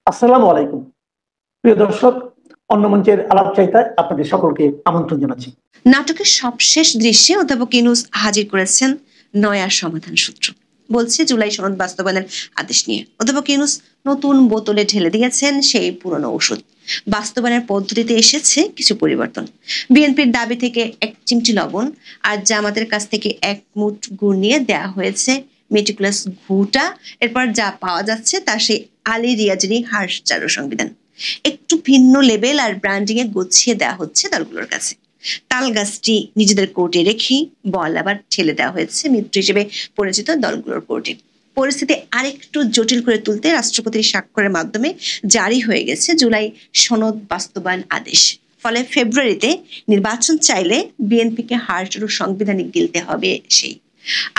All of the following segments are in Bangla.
আসসালামু আলাইকুম প্রিয় দর্শক, অন্য মঞ্চের আলাপচারিতায় আপনাদের সকলকে আমন্ত্রণ জানাচ্ছি। নাটকের সবশেষ দৃশ্যে অধ্যাপক ইউনূস হাজির করেছেন নয়া সমাধান সূত্র। বলছে জুলাই সনদ বাস্তবায়নের আদেশ নিয়ে অধ্যাপক ইউনূস নতুন বোতলে ঢেলে দিয়েছেন সেই পুরনো ওষুধ। বাস্তবায়নের পদ্ধতিতে এসেছে কিছু পরিবর্তন। বিএনপির দাবি থেকে এক চিমটি লবণ আর জামাতের কাছ থেকে এক মুঠ গুড় নিয়ে দেয়া হয়েছে মেটিকুলাস ঘুটা। এরপর যা পাওয়া যাচ্ছে তা সেই আলী রিয়াজেরই হার্স চালু সংবিধান। একটু ভিন্ন লেভেল আর ব্র্যান্ডিং এ গুছিয়ে দেওয়া হচ্ছে দলগুলোর কাছে। তাল গাছটি নিজেদের কোর্টে রেখেই বল আবার ঠেলে দেওয়া হয়েছে মিত্র হিসেবে পরিচিত দলগুলোর কোর্টে। পরিস্থিতি আরেকটু জটিল করে তুলতে রাষ্ট্রপতির স্বাক্ষরের মাধ্যমে জারি হয়ে গেছে জুলাই সনদ বাস্তবায়ন আদেশ। ফলে ফেব্রুয়ারিতে নির্বাচন চাইলে বিএনপিকে হারজোড়ো সাংবিধানিক গিলতে হবে সেই।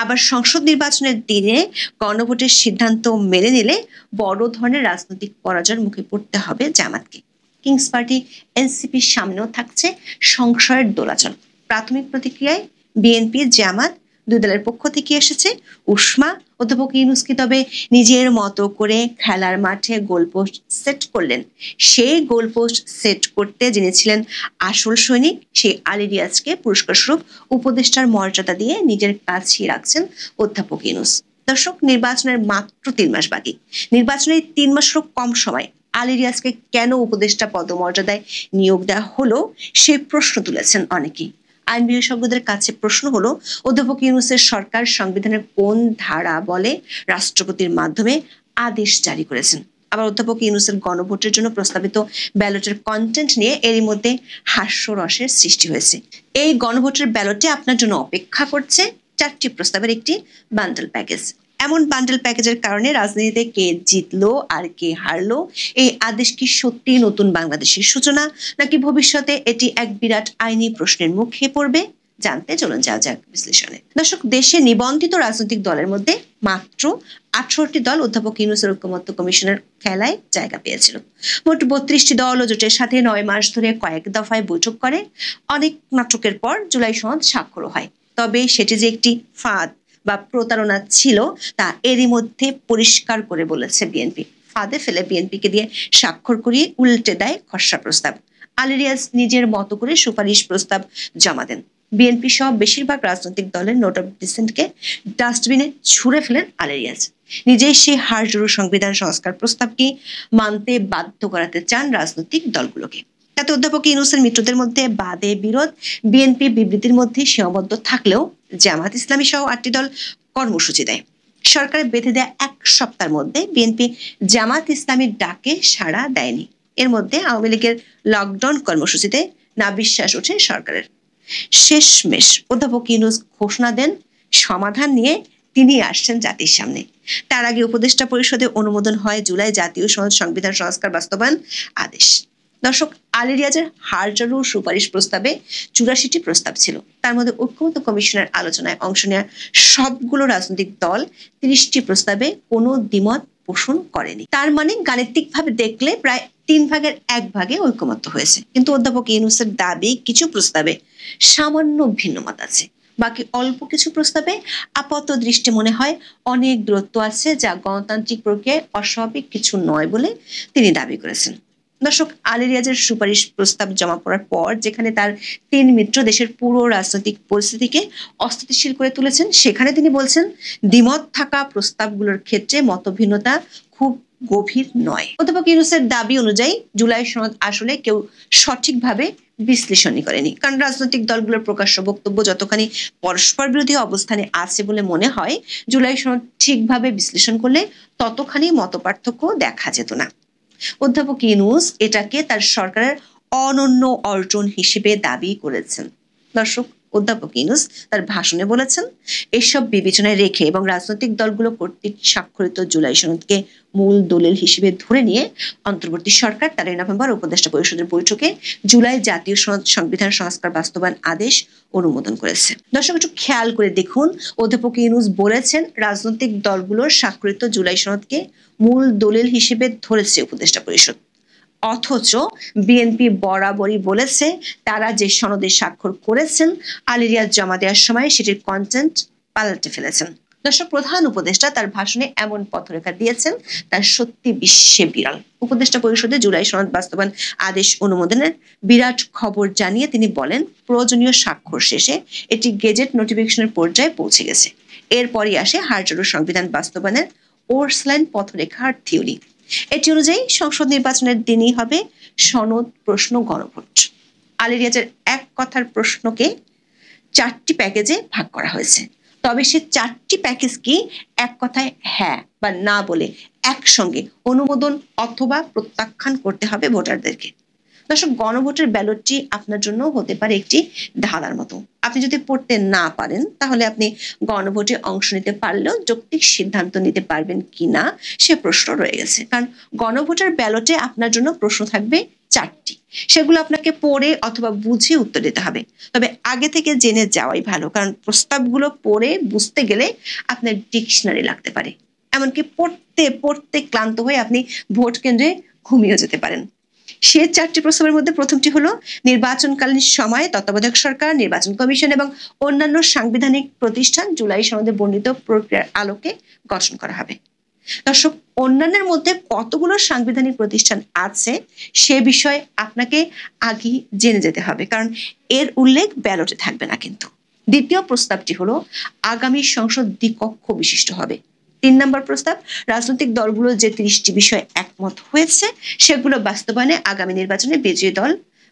আবার সংসদ নির্বাচনের দিনে গণভোটের সিদ্ধান্ত মেনে নিলে বড় ধরনের রাজনৈতিক পরাজয়ের মুখে পড়তে হবে জামাতকে। কিংস পার্টি এনসিপির সামনেও থাকছে সংশয়ের দোলাচল। প্রাথমিক প্রতিক্রিয়ায় বিএনপি জামাত দুই দলের পক্ষ থেকে এসেছে উষ্মা। অধ্যাপক ইউনূসকে তবে নিজের মতো করে খেলার মাঠে গোলপোস্ট সেট করলেন। সেই গোলপোস্ট সেট করতে যিনি ছিলেন আসল সৈনিক, সেই আলী রিয়াজকে পুরস্কার স্বরূপ উপদেষ্টার মর্যাদা দিয়ে নিজের কাছেই রাখছেন অধ্যাপক ইউনূস। দর্শক, নির্বাচনের মাত্র 3 মাস বাকি। নির্বাচনের 3 মাসেরও কম সময় আলী রিয়াজকে কেন উপদেষ্টা পদমর্যাদায় নিয়োগ দেওয়া হলো সেই প্রশ্ন তুলেছেন অনেকেই। আইন বিশেষজ্ঞদের কাছে প্রশ্ন হলো, অধ্যাপক ইউনূসের সরকার সংবিধানের কোন ধারা বলে রাষ্ট্রপতির মাধ্যমে আদেশ জারি করেছেন? আবার অধ্যাপক ইউনূসের গণভোটের জন্য প্রস্তাবিত ব্যালটের কন্টেন্ট নিয়ে এরই মধ্যে হাস্যরসের সৃষ্টি হয়েছে। এই গণভোটের ব্যালটে আপনার জন্য অপেক্ষা করছে 4টি প্রস্তাবের একটি বান্ডেল প্যাকেজ। এমন বান্ডেল প্যাকেজের কারণে রাজনীতিতে কে জিতলো আর কে হারলো, এই আদেশ কি সত্যি নতুন বাংলাদেশের সূচনা, নাকি ভবিষ্যতে এটি এক বিরাট আইনি প্রশ্নের মুখে পড়বে? জানতে চলুন যাওয়া যাক বিশ্লেষণে। দর্শক, দেশে নিবন্ধিত রাজনৈতিক দলের মধ্যে মাত্র 18টি দল অধ্যাপক ইউনূসের ঐকমত্য কমিশনের খেলায় জায়গা পেয়েছিল। মোট 32টি দল ও জোটের সাথে 9 মাস ধরে কয়েক দফায় বৈঠক করে অনেক নাটকের পর জুলাই সনদ স্বাক্ষর হয়। তবে সেটি যে একটি ফাঁদ বা প্রতারণা ছিল তা এরই মধ্যে পরিষ্কার করে বলেছে বিএনপি। ফাঁদে ফেলে বিএনপিকে দিয়ে স্বাক্ষর করিয়ে উল্টে দেয় খসড়া প্রস্তাব। আলী রিয়াজ নিজের মতো করে সুপারিশ প্রস্তাব জমা দেন। বিএনপি সহ বেশিরভাগ রাজনৈতিক দলের নোট অফ ডিসেন্টকে ডাস্টবিনে ছুঁড়ে ফেলেন আলী রিয়াজ। নিজেই সেই হারজোড়ো সংবিধান সংস্কার প্রস্তাবকে মানতে বাধ্য করাতে চান রাজনৈতিক দলগুলোকে। তাতে অধ্যাপক ইউনূসের মিত্রদের মধ্যে বাদে বিরোধ। বিএনপি বিবৃতির মধ্যে সীমাবদ্ধ থাকলেও জামাত ইসলামী সহ 8টি দল কর্মসূচি দেয়। সরকারের বেঁধে দেয়া 1 সপ্তাহের মধ্যে বিএনপি জামাত ইসলামীর ডাকে সাড়া দেয়নি। এর মধ্যে আওয়ামী লীগের লকডাউন কর্মসূচিতে না বিশ্বাস ওঠে সরকারের। শেষমেশ অধ্যাপক ইউনূস ঘোষণা দেন সমাধান নিয়ে তিনি আসছেন জাতির সামনে। তার আগে উপদেষ্টা পরিষদে অনুমোদন হয় জুলাই জাতীয় সংবিধান সংস্কার বাস্তবায়ন আদেশ। দর্শক, আলী রিয়াজের হারজোড়ো সুপারিশ প্রস্তাবে 84টি প্রস্তাব ছিল। তার মধ্যে ঐকমত্য কমিশনের আলোচনায় অংশ নেওয়া সবগুলো রাজনৈতিক দল 30টি প্রস্তাবে কোনো দ্বিমত পোষণ করেনি। তার মানে গাণিতিকভাবে দেখলে প্রায় 3 ভাগের 1 ভাগে ঐকমত্য হয়েছে। কিন্তু অধ্যাপক ইউনূসের দাবি কিছু প্রস্তাবে সামান্য ভিন্নমত আছে। বাকি অল্প কিছু প্রস্তাবে আপাত দৃষ্টি মনে হয় অনেক দূরত্ব আছে, যা গণতান্ত্রিক প্রক্রিয়ায় অস্বাভাবিক কিছু নয় বলে তিনি দাবি করেছেন। দর্শক, আলী রিয়াজের সুপারিশ প্রস্তাব জমা পড়ার পর যেখানে তার 3 মিত্র দেশের পুরো রাজনৈতিক পরিস্থিতিকে অস্থিতিশীল করে তুলেছেন, সেখানে তিনি বলছেন দ্বিমত থাকা প্রস্তাবগুলোর ক্ষেত্রে মতভিন্নতা খুব গভীর নয়। অধ্যাপক ইউনূসের দাবি অনুযায়ী জুলাই সনদ আসলে কেউ সঠিকভাবে বিশ্লেষণই করেনি। কারণ রাজনৈতিক দলগুলোর প্রকাশ্য বক্তব্য যতখানি পরস্পর বিরোধী অবস্থানে আছে বলে মনে হয়, জুলাই সনদ ঠিকভাবে বিশ্লেষণ করলে ততখানি মতপার্থক্য দেখা যেত না। অধ্যাপক ইউনূস এটাকে তার সরকারের অনন্য অর্জন হিসেবে দাবি করেছেন। দর্শক, অধ্যাপক ইউনূস তার ভাষণে বলেছেন, এসব বিবেচনায় রেখে এবং রাজনৈতিক দলগুলো কর্তৃক স্বাক্ষরিত জুলাই সনদকে মূল দলিল হিসেবে ধরে নিয়ে অন্তর্বর্তী সরকার 13 নভেম্বর উপদেষ্টা পরিষদের বৈঠকে জুলাই জাতীয় সংবিধান সংস্কার বাস্তবায়ন আদেশ অনুমোদন করেছে। দর্শক, একটু খেয়াল করে দেখুন, অধ্যাপক ইউনূস বলেছেন রাজনৈতিক দলগুলোর স্বাক্ষরিত জুলাই সনদকে মূল দলিল হিসেবে ধরেছে উপদেষ্টা পরিষদ। অথচ বিএনপি বরাবরই বলেছে তারা যে সনদে স্বাক্ষর করেছেন আলী রিয়াজ জমা দেওয়ার সময় সেটির কন্টেন্ট পাল্টে ফেলেছেন। দর্শক, প্রধান উপদেষ্টা তার ভাষণে এমন পথরেখা দিয়েছেন তার সত্যি বিশ্বে বিরল। উপদেষ্টা পরিষদে জুলাই সনদ বাস্তবায়ন আদেশ অনুমোদনের বিরাট খবর জানিয়ে তিনি বলেন, প্রয়োজনীয় স্বাক্ষর শেষে এটি গেজেট নোটিফিকেশনের পর্যায়ে পৌঁছে গেছে। এরপরই আসে হার্জোর সংবিধান বাস্তবায়নের ওর্সলাইন পথরেখার থিওরি। এটি অনুযায়ী সংসদ নির্বাচনের দিনই হবে সনদ প্রশ্ন গণভোট। আলিরিয়াজের এক কথার প্রশ্নকে 4টি প্যাকেজে ভাগ করা হয়েছে। তবে সে 4টি প্যাকেজ কি এক কথায় হ্যাঁ বা না বলে একসঙ্গে অনুমোদন অথবা প্রত্যাখ্যান করতে হবে ভোটারদেরকে। দর্শক, গণভোটের ব্যালটটি আপনার জন্য হতে পারে একটি ধাঁধার মতো। আপনি যদি পড়তে না পারেন তাহলে আপনি গণভোটে অংশ নিতে পারলেও যৌক্তিক সিদ্ধান্ত নিতে পারবেন কিনা সে প্রশ্ন রয়ে গেছে। কারণ গণভোটের ব্যালটে আপনার জন্য প্রশ্ন থাকবে 4টি, সেগুলো আপনাকে পড়ে অথবা বুঝে উত্তর দিতে হবে। তবে আগে থেকে জেনে যাওয়াই ভালো, কারণ প্রস্তাবগুলো পড়ে বুঝতে গেলে আপনার ডিকশনারি লাগতে পারে। এমনকি পড়তে পড়তে ক্লান্ত হয়ে আপনি ভোট কেন্দ্রে ঘুমিয়ে যেতে পারেন। সে 4টি প্রস্তাবের মধ্যে প্রথমটি হলো, নির্বাচনকালীন সময়ে তত্ত্বাবধায়ক সরকার, নির্বাচন কমিশন এবং অন্যান্য সাংবিধানিক প্রতিষ্ঠান জুলাই সনদে বর্ণিত প্রক্রিয়ার আলোকে গঠন করা হবে। দর্শক, অন্যান্যের মধ্যে কতগুলো সাংবিধানিক প্রতিষ্ঠান আছে সে বিষয়ে আপনাকে আগে জেনে যেতে হবে, কারণ এর উল্লেখ ব্যালটে থাকবে না। কিন্তু দ্বিতীয় প্রস্তাবটি হলো, আগামী সংসদ দ্বিকক্ষ বিশিষ্ট হবে। 3 নম্বর প্রস্তাব, রাজনৈতিক দলগুলো যে 30টি বিষয়ে একমত হয়েছে সেগুলো বাস্তবায়নে আগামী নির্বাচনে বিজয়ী দল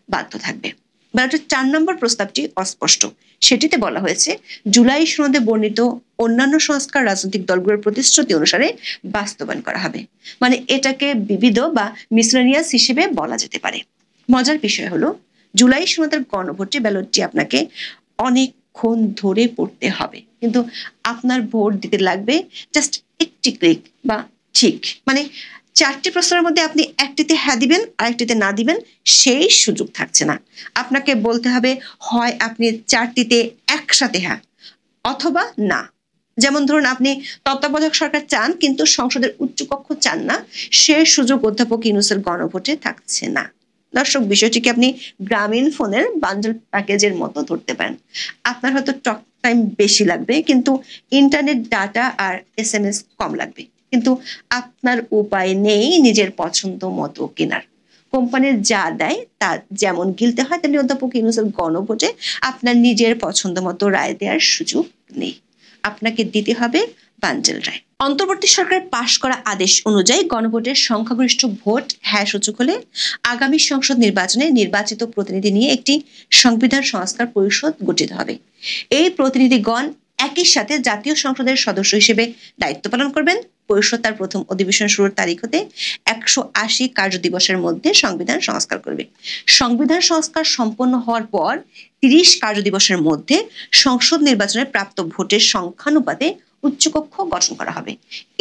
বাধ্য থাকবে। ব্যালটের 4 নম্বর প্রস্তাবটি অস্পষ্ট। সেটিতে বলা হয়েছে, জুলাই সনদে বর্ণিত অন্যান্য সংস্কার রাজনৈতিক দলগুলোর প্রতিশ্রুতি অনুসারে বাস্তবায়ন করা হবে। মানে এটাকে বিবিধ বা মিসলেনিয়াস হিসেবে বলা যেতে পারে। মজার বিষয় হলো, জুলাই সনদের গণভোটে ব্যালটটি আপনাকে অনেকক্ষণ ধরে পড়তে হবে, কিন্তু আপনার ভোট দিতে লাগবে জাস্ট একটি ক্লিক বা ঠিক। মানে 4টি প্রশ্নের মধ্যে আপনি একটিতে হ্যাঁ দিবেন আর একটিতে না দিবেন সেই সুযোগ থাকছে না। আপনাকে বলতে হবে হয় আপনি 4টিতে একসাথে হ্যাঁ অথবা না। যেমন ধরুন, আপনি তত্ত্বাবধায়ক সরকার চান কিন্তু সংসদের উচ্চকক্ষ চান না, সে সুযোগ অধ্যাপক ইউনূসের গণভোটে থাকছে না। দর্শক, বিষয়টিকে আপনি গ্রামীণ ফোনের বান্ডেল প্যাকেজের মতো ধরতে পারেন। আপনার হয়তো টক টাইম বেশি লাগবে, কিন্তু ইন্টারনেট ডাটা আর SMS কম লাগবে, কিন্তু আপনার উপায় নেই নিজের পছন্দ মতো কেনার। কোম্পানির যা দেয় তা যেমন গিলতে হয়, তেমনি অধ্যাপক ইউনূসের গণভোটে আপনার নিজের পছন্দ মতো রায় দেওয়ার সুযোগ নেই। আপনাকে দিতে হবে বান্ডেল রায়। অন্তর্বর্তী সরকার পাশ করা আদেশ অনুযায়ী গণভোটের সংখ্যাগরিষ্ঠ ভোট হ্যাঁ সূচক হলে আগামী সংসদ নির্বাচনে নির্বাচিত প্রতিনিধি নিয়ে একটি সংবিধান সংস্কার পরিষদ গঠিত হবে। এই প্রতিনিধিগণ একই সাথে জাতীয় সংসদের সদস্য হিসেবে দায়িত্ব পালন করবেন। পরিষদ তার প্রথম অধিবেশন শুরুর তারিখ হতে 180 কার্যদিবসের মধ্যে সংবিধান সংস্কার করবে। সংবিধান সংস্কার সম্পন্ন হওয়ার পর 30 কার্যদিবসের মধ্যে সংসদ নির্বাচনে প্রাপ্ত ভোটের সংখ্যানুপাতে উচ্চকক্ষ গঠন করা হবে।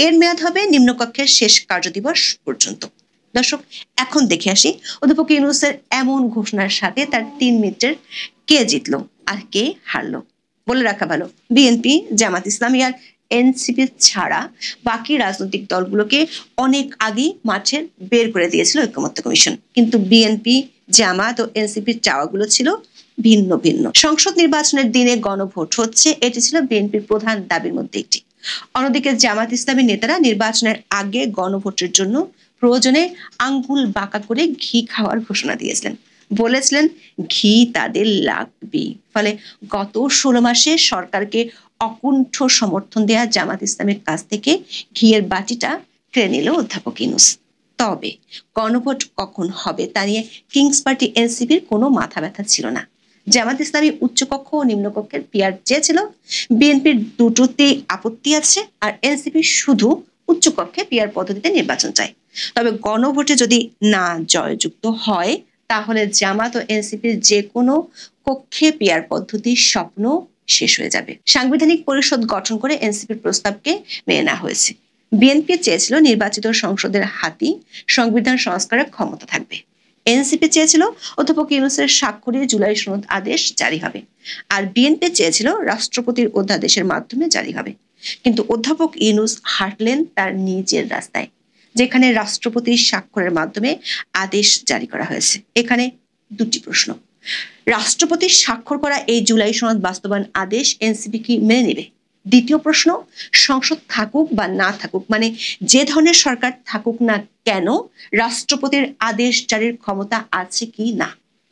এর মেয়াদ হবে নিম্নকক্ষের শেষ কার্যদিবস পর্যন্ত। দর্শক, এখন দেখে আসি অধ্যাপক ইউনূসের এমন ঘোষণার সাথে তার 3 মিত্রের কে জিতলো আর কে হারলো। বলে রাখা ভালো, বিএনপি, জামাত ইসলামী আর এনসিপি ছাড়া বাকি রাজনৈতিক দলগুলোকে অনেক আগেই মাঠে বের করে দিয়েছিল ঐকমত্য কমিশন। কিন্তু বিএনপি, জামাত ও এনসিপির চাওয়াগুলো ছিল ভিন্ন ভিন্ন। সংসদ নির্বাচনের দিনে গণভোট হচ্ছে, এটি ছিল বিএনপির প্রধান দাবির মধ্যে একটি। অন্যদিকে জামাত ইসলামী নেতারা নির্বাচনের আগে গণভোটের জন্য প্রয়োজনে আঙ্গুল বাঁকা করে ঘি খাওয়ার ঘোষণা দিয়েছিলেন। বলেছিলেন ঘি তাদের লাগবে। ফলে গত 16 মাসে সরকারকে অকুণ্ঠ সমর্থন দেয়া জামাত ইসলামের কাছ থেকে ঘিয়ের বাটিটা কেড়ে নিল অধ্যাপক ইউনূস। তবে গণভোট কখন হবে তা নিয়ে কিংস পার্টি এনসিপির কোনো মাথা ব্যথা ছিল না। জামাত ইসলামী উচ্চকক্ষ ও নিম্নকক্ষের পিআর চেয়েছিল, বিএনপির দুটোতেই আপত্তি আছে, আর এনসিপি শুধু উচ্চকক্ষে পিআর পদ্ধতিতে নির্বাচন চায়। তবে গণভোটে যদি না জয়যুক্ত হয় তাহলে জামাত ও এনসিপির যে কোনো কক্ষে পিআর পদ্ধতির স্বপ্ন শেষ হয়ে যাবে। সাংবিধানিক পরিষদ গঠন করে এনসিপির প্রস্তাবকে মেনে নেওয়া হয়েছে। বিএনপি চেয়েছিল নির্বাচিত সংসদের হাতেই সংবিধান সংস্কারের ক্ষমতা থাকবে। এনসিপি চেয়েছিল অধ্যাপক ইউনূসের স্বাক্ষরে জুলাই সনদ আদেশ জারি হবে, আর বিএনপি চেয়েছিল রাষ্ট্রপতির অধ্যাদেশের মাধ্যমে জারি হবে। কিন্তু অধ্যাপক ইউনূস হাঁটলেন তার নিজের রাস্তায়, যেখানে রাষ্ট্রপতির স্বাক্ষরের মাধ্যমে আদেশ জারি করা হয়েছে। এখানে দুটি প্রশ্ন। রাষ্ট্রপতির স্বাক্ষর করা এই জুলাই সনদ বাস্তবায়ন আদেশ এনসিপি কি মেনে নেবে? দ্বিতীয় প্রশ্ন, সংসদ থাকুক বা না থাকুক, মানে যে ধরনের সরকার থাকুক না কেন, রাষ্ট্রপতির আদেশ জারির ক্ষমতা আছে কি না।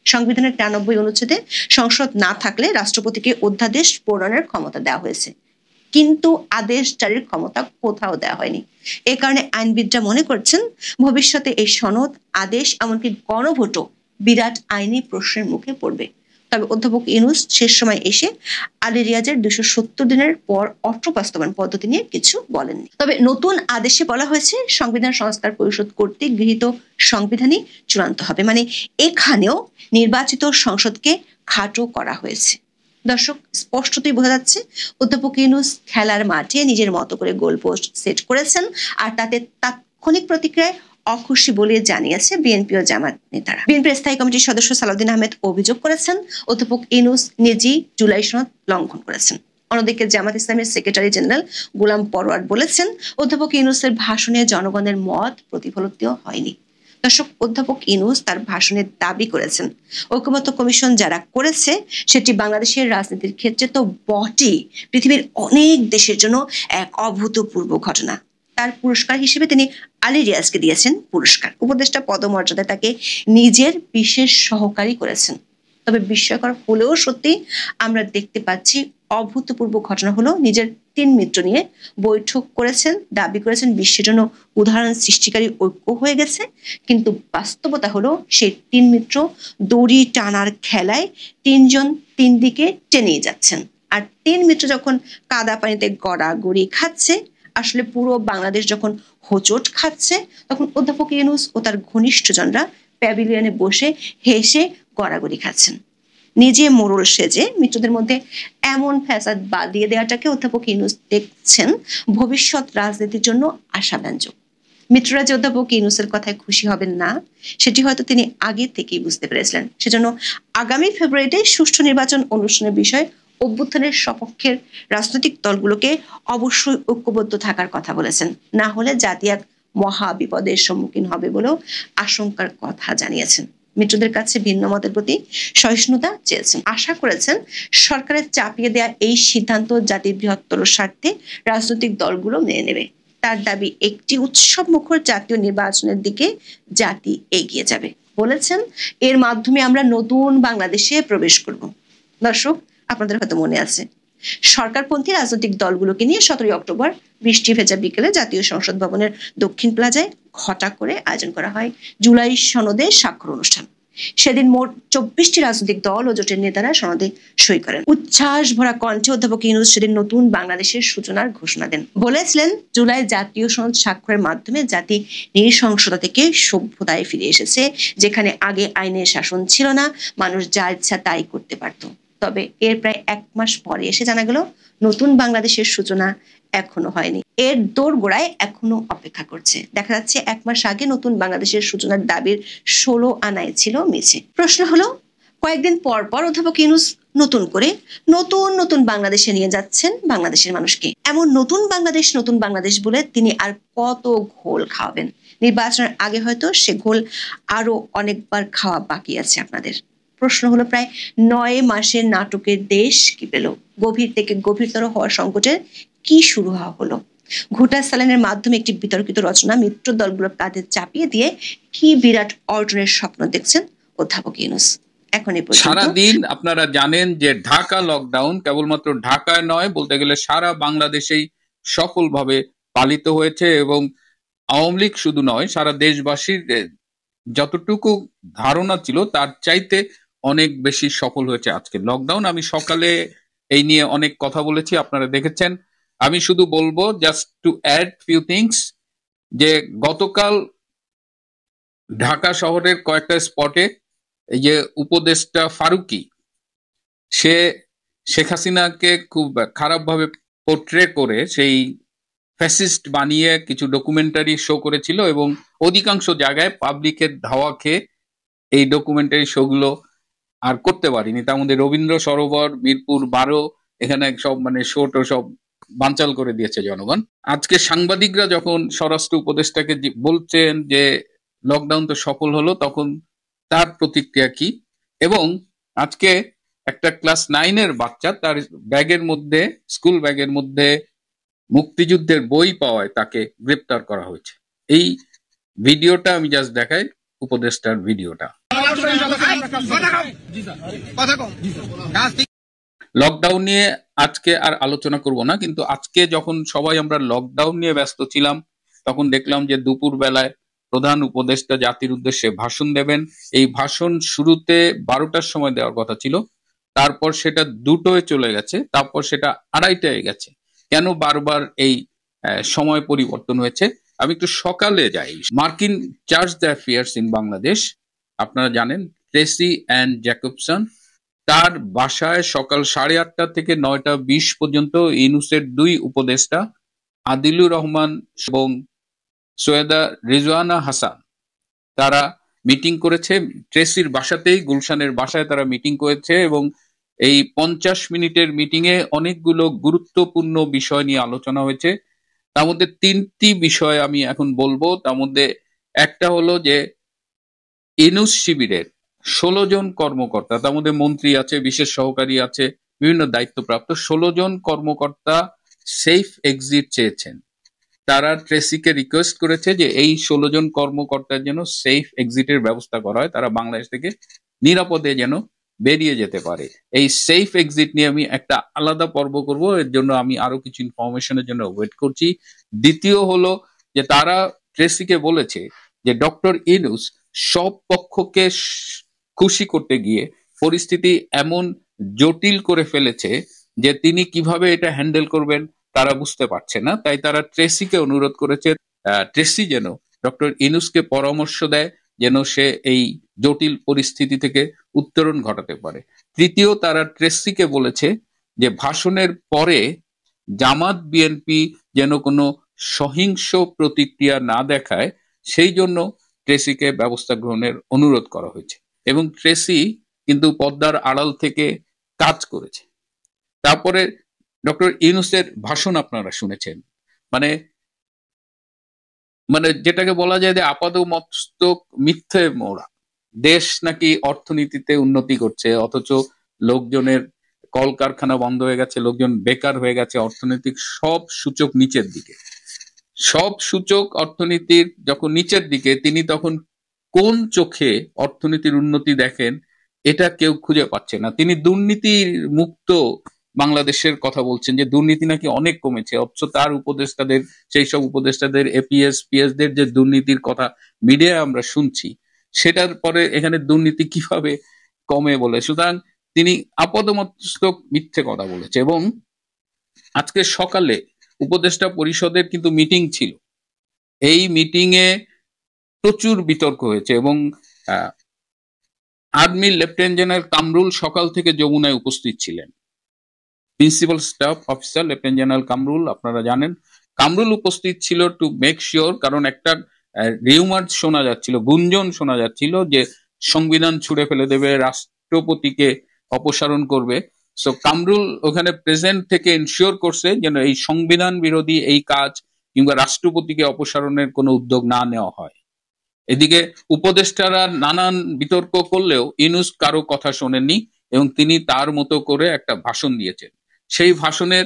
সংবিধানের 93 অনুচ্ছেদে সংসদ না থাকলে রাষ্ট্রপতিকে অধ্যাদেশ প্রণয়নের ক্ষমতা দেওয়া হয়েছে, কিন্তু আদেশ জারির ক্ষমতা কোথাও দেওয়া হয়নি। এ কারণে আইনবিদরা মনে করছেন ভবিষ্যতে এই সনদ, আদেশ, এমনকি গণভোটও বিরাট আইনি প্রশ্নের মুখে পড়বে। তবে অধ্যাপক ইউনূস শেষ সময় এসে আলী রিয়াজের 270 দিনের পর অর্থ বাস্তবায়ন পদ্ধতি নিয়ে কিছু বলেননি। তবে নতুন আদেশে বলা হয়েছে সংবিধান সংস্কার পরিষদ কর্তৃক গৃহীত সংবিধানই চূড়ান্ত হবে, মানে এখানেও নির্বাচিত সংসদকে খাটো করা হয়েছে। দর্শক, স্পষ্টতই বোঝা যাচ্ছে অধ্যাপক ইউনূস খেলার মাঠে নিজের মতো করে গোলপোস্ট সেট করেছেন, আর তাতে তাৎক্ষণিক প্রতিক্রিয়ায় অখুশি বলে জানিয়েছে বিএনপি ও জামাত নেতারা। বিএনপির স্থায়ী কমিটির সদস্য সালাউদ্দিন আহমেদ অভিযোগ করেছেন অধ্যাপক ইউনূস নিজেই জুলাই সনদ লঙ্ঘন করেছেন। অন্যদিকে জামাত ইসলামের সেক্রেটারি জেনারেল গোলাম পরোয়ার বলেছেন অধ্যাপক ইউনূসের ভাষণে জনগণের মত প্রতিফলিত হয়নি। দর্শক, অধ্যাপক ইউনূস তার ভাষণে দাবি করেছেন ঐকমত্য কমিশন যারা করেছে সেটি বাংলাদেশের রাজনীতির ক্ষেত্রে তো বটেই, পৃথিবীর অনেক দেশের জন্য এক অভূতপূর্ব ঘটনা। তার পুরস্কার হিসেবে তিনি আলী রিয়াজকে দিয়েছেন পুরস্কার। উপদেষ্টা পদমর্যাদায় তাকে নিজের বিশেষ সহকারী করেছেন। তবে বিস্ময়কর হলেও সত্যি আমরা দেখতে পাচ্ছি অভূতপূর্ব ঘটনা হলো নিজের 3 মিত্র নিয়ে বৈঠক করেছেন, দাবি করেছেন বিশ্বের জন্য উদাহরণ সৃষ্টিকারী ঐক্য হয়ে গেছে, কিন্তু বাস্তবতা হলো সেই 3 মিত্র দড়ি টানার খেলায় 3 জন 3 দিকে টেনে যাচ্ছেন। আর 3 মিত্র যখন কাদা পানিতে গড়াগড়ি খাচ্ছে, আসলে পুরো বাংলাদেশ যখন হোঁচট খাচ্ছে, তখন অধ্যাপক ইউনূস ও তার ঘনিষ্ঠজনরা প্যাভিলিয়নে বসে হেসে গড়াগড়ি খাচ্ছেন। নিজে মোড়ল সেজে মিত্রদের মধ্যে এমন ফ্যাসাদ বাঁধিয়ে দেওয়াটাকে অধ্যাপক ইউনূস দেখছেন ভবিষ্যৎ রাজনীতির জন্য আশাব্যঞ্জক। মিত্ররা যে অধ্যাপক ইউনূসের কথায় খুশি হবেন না, সেটি হয়তো তিনি আগে থেকেই বুঝতে পেরেছিলেন। সেজন্য আগামী ফেব্রুয়ারিতে সুষ্ঠু নির্বাচন অনুষ্ঠানের বিষয়ে অভ্যুত্থানের সপক্ষের রাজনৈতিক দলগুলোকে অবশ্যই ঐক্যবদ্ধ থাকার কথা বলেছেন, না হলে জাতি এক মহা বিপদের সম্মুখীন হবে বলেও আশঙ্কার কথা জানিয়েছেন। মিত্রদের কাছে ভিন্ন মতের প্রতি সহিষ্ণুতা চেয়েছেন, আশা করেছেন সরকারের চাপিয়ে দেয়া এই সিদ্ধান্ত জাতির বৃহত্তর স্বার্থে রাজনৈতিক দলগুলো মেনে নেবে। তার দাবি একটি উৎসব মুখর জাতীয় নির্বাচনের দিকে জাতি এগিয়ে যাবে। বলেছেন এর মাধ্যমে আমরা নতুন বাংলাদেশে প্রবেশ করব। দর্শক, আপনাদের হয়তো মনে আছে সরকারপন্থী রাজনৈতিক দলগুলোকে নিয়ে 17 অক্টোবর বৃষ্টি ভেজা বিকেলে জাতীয় সংসদ ভবনের দক্ষিণ প্লাজায় ঘটা করে আয়োজন করা হয় জুলাই সনদে স্বাক্ষর অনুষ্ঠান। সেদিন মোট 24টি রাজনৈতিক দল ও জোটের নেতারা সনদে সই করেন। উচ্ছ্বাস ভরা কণ্ঠে অধ্যাপক ইউনূস সেদিন নতুন বাংলাদেশের সূচনার ঘোষণা দেন। বলেছিলেন জুলাই জাতীয় সনদ স্বাক্ষরের মাধ্যমে জাতি নৃশংসতা থেকে সভ্যতায় ফিরে এসেছে, যেখানে আগে আইনের শাসন ছিল না, মানুষ যা ইচ্ছা তাই করতে পারত। তবে এর প্রায় 1 মাস পরে এসে জানা গেল নতুন বাংলাদেশের সূচনা এখনো হয়নি, এর দোরগোড়ায় এখনো অপেক্ষা করছে। দেখা যাচ্ছে 1 মাস আগে নতুন বাংলাদেশের সূচনার দাবির 16 আনায় ছিল মিছে। প্রশ্ন হলো কয়েকদিন পর পর অধ্যাপক ইউনূস নতুন করে নতুন বাংলাদেশে নিয়ে যাচ্ছেন বাংলাদেশের মানুষকে। এমন নতুন বাংলাদেশ বলে তিনি আর কত ঘোল খাওয়াবেন? নির্বাচনের আগে হয়তো সে ঘোল আরো অনেকবার খাওয়া বাকি আছে আপনাদের। প্রশ্ন হলো প্রায় 9 মাসের নাটকের দেশ কি পেল? গভীর থেকে গভীরতর হওয়ার সংকটের কি শুরু হলো? ঘুটা সালানের মাধ্যমে একটি বিতর্কিত রচনা মিত্র দলগুলোর কাঁধে চাপিয়ে দিয়ে কি বিরাট অর্জনের স্বপ্ন দেখছেন অধ্যাপক ইউনূস? এখন এই পর্যন্ত সারাদিন আপনারা জানেন যে ঢাকা লকডাউন কেবলমাত্র ঢাকায় নয়, বলতে গেলে সারা বাংলাদেশেই সফলভাবে পালিত হয়েছে, এবং আওয়ামী লীগ শুধু নয়, সারা দেশবাসীর যতটুকু ধারণা ছিল তার চাইতে অনেক বেশি সফল হয়েছে আজকে লকডাউন। আমি সকালে এই নিয়ে অনেক কথা বলেছি, আপনারা দেখেছেন। আমি শুধু বলবো just to add few things, যে গতকাল ঢাকা শহরের কয়েকটা স্পটে এই যে উপদেষ্টা ফারুকী, সে শেখ হাসিনাকে খুব খারাপভাবে পোর্ট্রে করে সেই ফ্যাসিস্ট বানিয়ে কিছু ডকুমেন্টারি শো করেছিল, এবং অধিকাংশ জায়গায় পাবলিকের ধাওয়া খেয়ে এই ডকুমেন্টারি শোগুলো আর করতে পারিনি। তার মধ্যে রবীন্দ্র সরোবর, মিরপুর 12, এখানে সব মানে শো টো সব বানচাল করে দিয়েছে জনগণ। আজকে সাংবাদিকরা যখন স্বরাষ্ট্র উপদেষ্টাকে বলছেন যে লকডাউন তো সফল হলো, তখন তার প্রতিক্রিয়া কি? এবং আজকে একটা ক্লাস 9-এর বাচ্চা তার ব্যাগের মধ্যে, স্কুল ব্যাগের মধ্যে মুক্তিযুদ্ধের বই পাওয়ায় তাকে গ্রেপ্তার করা হয়েছে। এই ভিডিওটা আমি জাস্ট দেখাই, উপদেষ্টার ভিডিওটা। লকডাউন নিয়ে আজকে আর আলোচনা করব না, কিন্তু আজকে যখন সবাই আমরা লকডাউন নিয়ে ব্যস্ত ছিলাম তখন দেখলাম যে দুপুর বেলায় প্রধান উপদেষ্টা জাতির উদ্দেশ্যে ভাষণ দেবেন। এই ভাষণ শুরুতে 12টার সময় দেওয়ার কথা ছিল, তারপর সেটা 2টোয় চলে গেছে, তারপর সেটা 2:30টায় গেছে। কেন বারবার এই সময় পরিবর্তন হয়েছে? আমি একটু সকালে যাই। মার্কিন charge the affairs in Bangladesh, আপনারা জানেন, ট্রেসি অ্যান্ড জ্যাকবসন, তার বাসায় সকাল 8:30 থেকে 9:20 পর্যন্ত ইউনূসের 2 উপদেষ্টা আদিলুর রহমান এবং সৈয়দা রিজওয়ানা হাসান তারা মিটিং করেছে। ট্রেসির বাসাতেই, গুলশানের বাসায় তারা মিটিং করেছে এবং এই 50 মিনিটের মিটিং এ অনেকগুলো গুরুত্বপূর্ণ বিষয় নিয়ে আলোচনা হয়েছে। তার মধ্যে 3টি বিষয় আমি এখন বলবো। তার মধ্যে একটা হলো যে ইউনূস শিবিরের 16 জন কর্মকর্তা, তার মধ্যে মন্ত্রী আছে, বিশেষ সহকারী আছে, বিভিন্ন দায়িত্বপ্রাপ্ত 16 জন কর্মকর্তা সেফ এক্সিট চেয়েছেন। তারা ট্রেসিকে রিকোয়েস্ট করেছে যে এই 16 জন কর্মকর্তার যেন সেফ এক্সিটের ব্যবস্থা করা হয়, তারা বাংলাদেশ থেকে নিরাপদে যেন বেরিয়ে যেতে পারে। এই সেফ এক্সিট নিয়ে আমি একটা আলাদা পর্ব করব, এর জন্য আমি আরো কিছু ইনফরমেশনের জন্য ওয়েট করছি। দ্বিতীয় হলো যে তারা ট্রেসিকে বলেছে যে ডক্টর ইউনূস সব পক্ষকে খুশি করতে গিয়ে পরিস্থিতি এমন জটিল করে ফেলেছে যে তিনি কিভাবে এটা হ্যান্ডেল করবেন তারা বুঝতে পারছে না। তাই তারা ট্রেসিকে অনুরোধ করেছে ট্রেসি যেন ডক্টর ইউনূসকে পরামর্শ দেয় যেন সে এই জটিল পরিস্থিতি থেকে উত্তরণ ঘটাতে পারে। তৃতীয়, তারা ট্রেসিকে বলেছে যে ভাষণের পরে জামাত বিএনপি যেন কোনো সহিংস প্রতিক্রিয়া না দেখায়, সেই জন্য ট্রেসিকে ব্যবস্থা গ্রহণের অনুরোধ করা হয়েছে এবং ট্রেসি কিন্তু পর্দার আড়াল থেকে কাজ করেছে। তারপরে ডক্টর ইউনূসের ভাষণ আপনারা শুনেছেন, মানে মানে যেটাকে বলা যায় যে আপাদমস্তক মিথ্যে মোড়া। দেশ নাকি অর্থনীতিতে উন্নতি করছে, অথচ লোকজনের কলকারখানা বন্ধ হয়ে গেছে, লোকজন বেকার হয়ে গেছে, অর্থনৈতিক সব সূচক নিচের দিকে। সব সূচক অর্থনীতির যখন নিচের দিকে, তিনি তখন কোন চোখে অর্থনীতির উন্নতি দেখেন এটা কেউ খুঁজে পাচ্ছে না। তিনি দুর্নীতি মুক্ত বাংলাদেশের কথা বলছেন, যে দুর্নীতি নাকি অনেক কমেছে, অথচ তার উপদেষ্টাদের, সেই সব উপদেষ্টাদের এপিএস পিএসদের যে দুর্নীতির কথা মিডিয়ায় আমরা শুনছি, সেটার পরে এখানে দুর্নীতি কিভাবে কমে বলে। সুতরাং তিনি আপাদমস্তক মিথ্যে কথা বলেছে। এবং আজকে সকালে উপদেষ্টা পরিষদের কিন্তু মিটিং ছিল, এই মিটিং এ প্রচুর বিতর্ক হয়েছে এবং আর্মি লেফটেন্যান্ট জেনারেল কামরুল সকাল থেকে যমুনায় উপস্থিত ছিলেন। Principal staff officer lieutenant general Kamrul, আপনারা জানেন, কামরুল উপস্থিত ছিল টু মেক শিওর, কারণ একটা রিউমার শোনা যাচ্ছিল, গুঞ্জন শোনা যাচ্ছিল যে সংবিধান ছুঁড়ে ফেলে দেবে, রাষ্ট্রপতিকে অপসারণ করবে। সো কামরুল ওখানে প্রেজেন্ট থেকে এনশিওর করছে যেন এই সংবিধান বিরোধী এই কাজ কিংবা রাষ্ট্রপতিকে অপসারণের কোনো উদ্যোগ না নেওয়া হয়। এদিকে উপদেষ্টারা নানান বিতর্ক করলেও ইউনূস কারো কথা শোনেননি এবং তিনি তার মতো করে একটা ভাষণ দিয়েছেন। সেই ভাষণের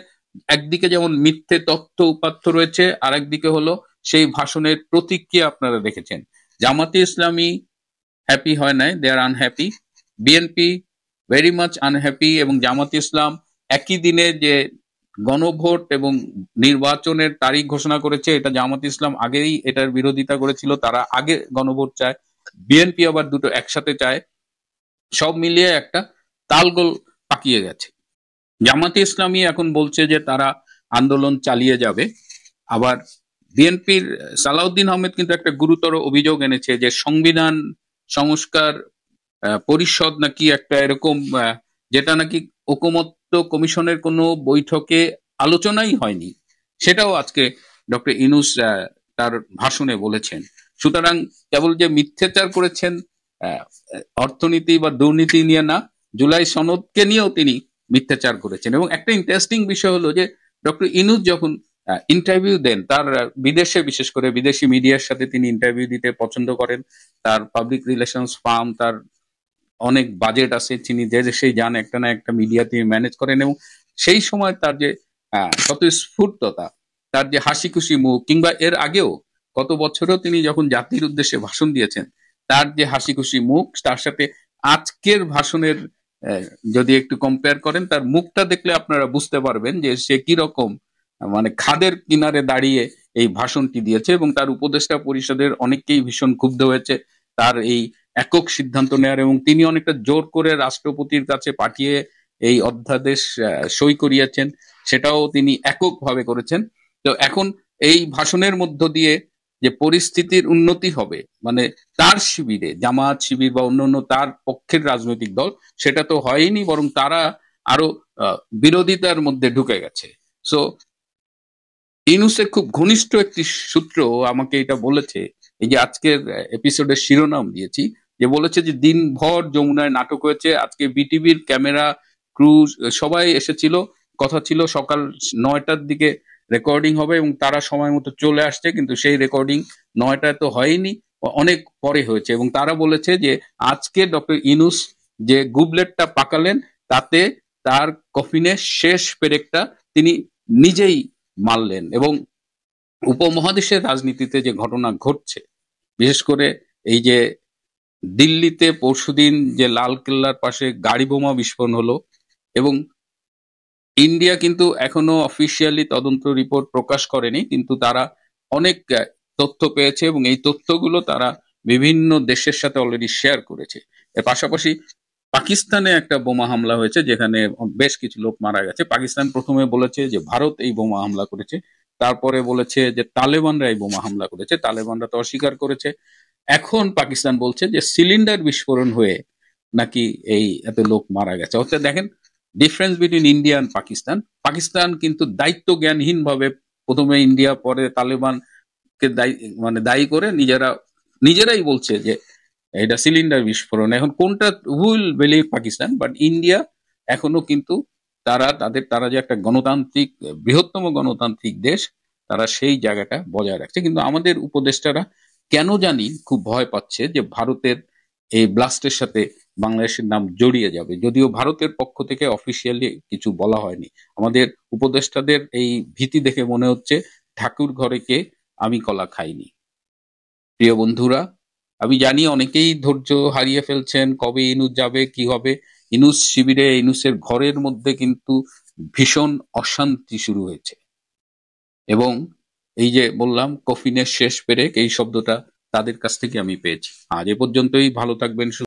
একদিকে যেমন মিথ্যে তথ্য উপাত্ত রয়েছে, আর একদিকে হলো সেই ভাষণের প্রতিক্রিয়া আপনারা দেখেছেন। জামাতে ইসলামী হ্যাপি হয় নাই, they are unhappy. BNP very much unhappy. এবং জামাতে ইসলাম একই দিনে যে গণভোট এবং নির্বাচনের তারিখ ঘোষণা করেছে, এটা জামাতে ইসলাম আগেই এটার বিরোধিতা করেছিল, তারা আগে গণভোট চায়, বিএনপি আবার দুটো একসাথে চায়। সব মিলিয়ে একটা তালগোল পাকিয়ে গেছে। জামাতে ইসলামী এখন বলছে যে তারা আন্দোলন চালিয়ে যাবে, আবার বিএনপির সালাউদ্দিন আহমেদ কিন্তু একটা গুরুতর অভিযোগ এনেছে যে সংবিধান সংস্কার পরিষদ নাকি একটা এরকম, যেটা নাকি ঐকমত্য কমিশনের কোনো বৈঠকে আলোচনাই হয়নি, সেটাও আজকে ডক্টর ইউনূস তার ভাষণে বলেছেন। সুতরাং কেবল যে মিথ্যাচার করেছেন অর্থনীতি বা দুর্নীতি নিয়ে না, জুলাই সনদকে নিয়েও তিনি মিথ্যাচার করেছেন। এবং একটা ইন্টারেস্টিং বিষয় হলো যে ডক্টর ইউনূস যখন ইন্টারভিউ দেন, তার বিদেশে, বিশেষ করে বিদেশি মিডিয়ার সাথে তিনি ইন্টারভিউ দিতে পছন্দ করেন। তার পাবলিক রিলেশনস ফার্ম, তার অনেক বাজেট আছে, তিনি যে দেশেই যান একটা না একটা মিডিয়া তিনি ম্যানেজ করেন, এবং সেই সময় তার যে স্বতঃস্ফূর্ততা, তার যে হাসি খুশি মুখ, কিংবা এর আগেও গত বছরও তিনি যখন জাতির উদ্দেশ্যে ভাষণ দিয়েছেন, তার যে হাসি খুশি মুখ, তার সাথে আজকের ভাষণের আহ, যদি একটু কম্পেয়ার করেন, তার মুখটা দেখলে আপনারা বুঝতে পারবেন যে সে কি রকম মানে খাদের কিনারে দাঁড়িয়ে এই ভাষণটি দিয়েছে। এবং তার উপদেষ্টা পরিষদের অনেকেই ভীষণ ক্ষুব্ধ হয়েছে তার এই একক সিদ্ধান্ত নেয়ার, এবং তিনি অনেকটা জোর করে রাষ্ট্রপতির কাছে পাঠিয়ে এই অধ্যাদেশ সই করিয়েছেন, সেটাও তিনি এককভাবে করেছেন। তো এখন এই ভাষণের মধ্য দিয়ে যে পরিস্থিতির উন্নতি হবে, মানে তার শিবিরে, জামায়াত শিবির বা অন্যান্য তার পক্ষের রাজনৈতিক দল, সেটা তো হয়নি, বরং তারা আরো বিরোধিতার মধ্যে ঢুকে গেছে। সো ইউনূসের খুব ঘনিষ্ঠ একটি সূত্র আমাকে এটা বলেছে, এই যে আজকের এপিসোডের শিরোনাম দিয়েছি, যে বলেছে যে দিনভর যমুনায় নাটক হয়েছে, আজকে বিটিভির ক্যামেরা ক্রু সবাই এসেছিল, কথা ছিল সকাল 9টার দিকে রেকর্ডিং হবে, এবং তারা সময় মতো চলে আসছে, কিন্তু সেই রেকর্ডিং 9টায় তো হয়নি, অনেক পরে হয়েছে। এবং তারা বলেছে যে আজকে ডক্টর ইউনূস যে গুবলেটটা পাকালেন, তাতে তার কফিনের শেষ পেরেকটা তিনি নিজেই মারলেন। এবং উপমহাদেশের রাজনীতিতে যে ঘটনা ঘটছে, বিশেষ করে এই যে দিল্লিতে পরশুদিন যে লাল কেল্লার পাশে গাড়ি বোমা বিস্ফোরণ হলো, এবং ইন্ডিয়া কিন্তু এখনো অফিসিয়ালি তদন্ত রিপোর্ট প্রকাশ করেনি, কিন্তু তারা অনেক তথ্য পেয়েছে, এবং এই তথ্যগুলো তারা বিভিন্ন দেশের সাথে অলরেডি শেয়ার করেছে। এর পাশাপাশি পাকিস্তানে একটা বোমা হামলা হয়েছে, যেখানে বেশ কিছু লোক মারা গেছে। পাকিস্তান প্রথমে বলেছে যে ভারত এই বোমা হামলা করেছে, তারপরে বলেছে যে তালেবানরা এই বোমা হামলা করেছে, তালেবানরা তো অস্বীকার করেছে। এখন পাকিস্তান বলছে যে সিলিন্ডার বিস্ফোরণ হয়ে নাকি এই এত লোক মারা গেছে। অর্থাৎ দেখেন difference between India and Pakistan. Pakistan কিন্তু দায়িত্ব জ্ঞানহীন ভাবে প্রথমে ইন্ডিয়া পরে তালেবানকে দায়ী করে নিজেরাই বলছে যে এটা সিলিন্ডার বিস্ফোরণ। এখন কোনটা will believe Pakistan, but India এখনো কিন্তু তারা যে একটা গণতান্ত্রিক, বৃহত্তম গণতান্ত্রিক দেশ, তারা সেই জায়গাটা বজায় রাখছে। কিন্তু আমাদের উপদেষ্টারা কেন জানি খুব ভয় পাচ্ছে যে ভারতের এই ব্লাস্টের সাথে বাংলাদেশের নাম জড়িয়ে যাবে, যদিও ভারতের পক্ষ থেকে অফিসিয়ালি কিছু বলা হয়নি। আমাদের উপদেষ্টাদের এই ভীতি দেখে মনে হচ্ছে ঠাকুর ঘরে কে, আমি কলা খাইনি। প্রিয় বন্ধুরা, আমি জানি অনেকেই ধৈর্য হারিয়ে ফেলছেন, কবে ইনুস যাবে, কি হবে। ইনুস শিবিরে, ইনুসের ঘরের মধ্যে কিন্তু ভীষণ অশান্তি শুরু হয়েছে, এবং এই যে বললাম কফিনের শেষ পেরেক, এই শব্দটা তাদের কাছ থেকে আমি পেয়েছি। আজ এ পর্যন্তই, ভালো থাকবেন।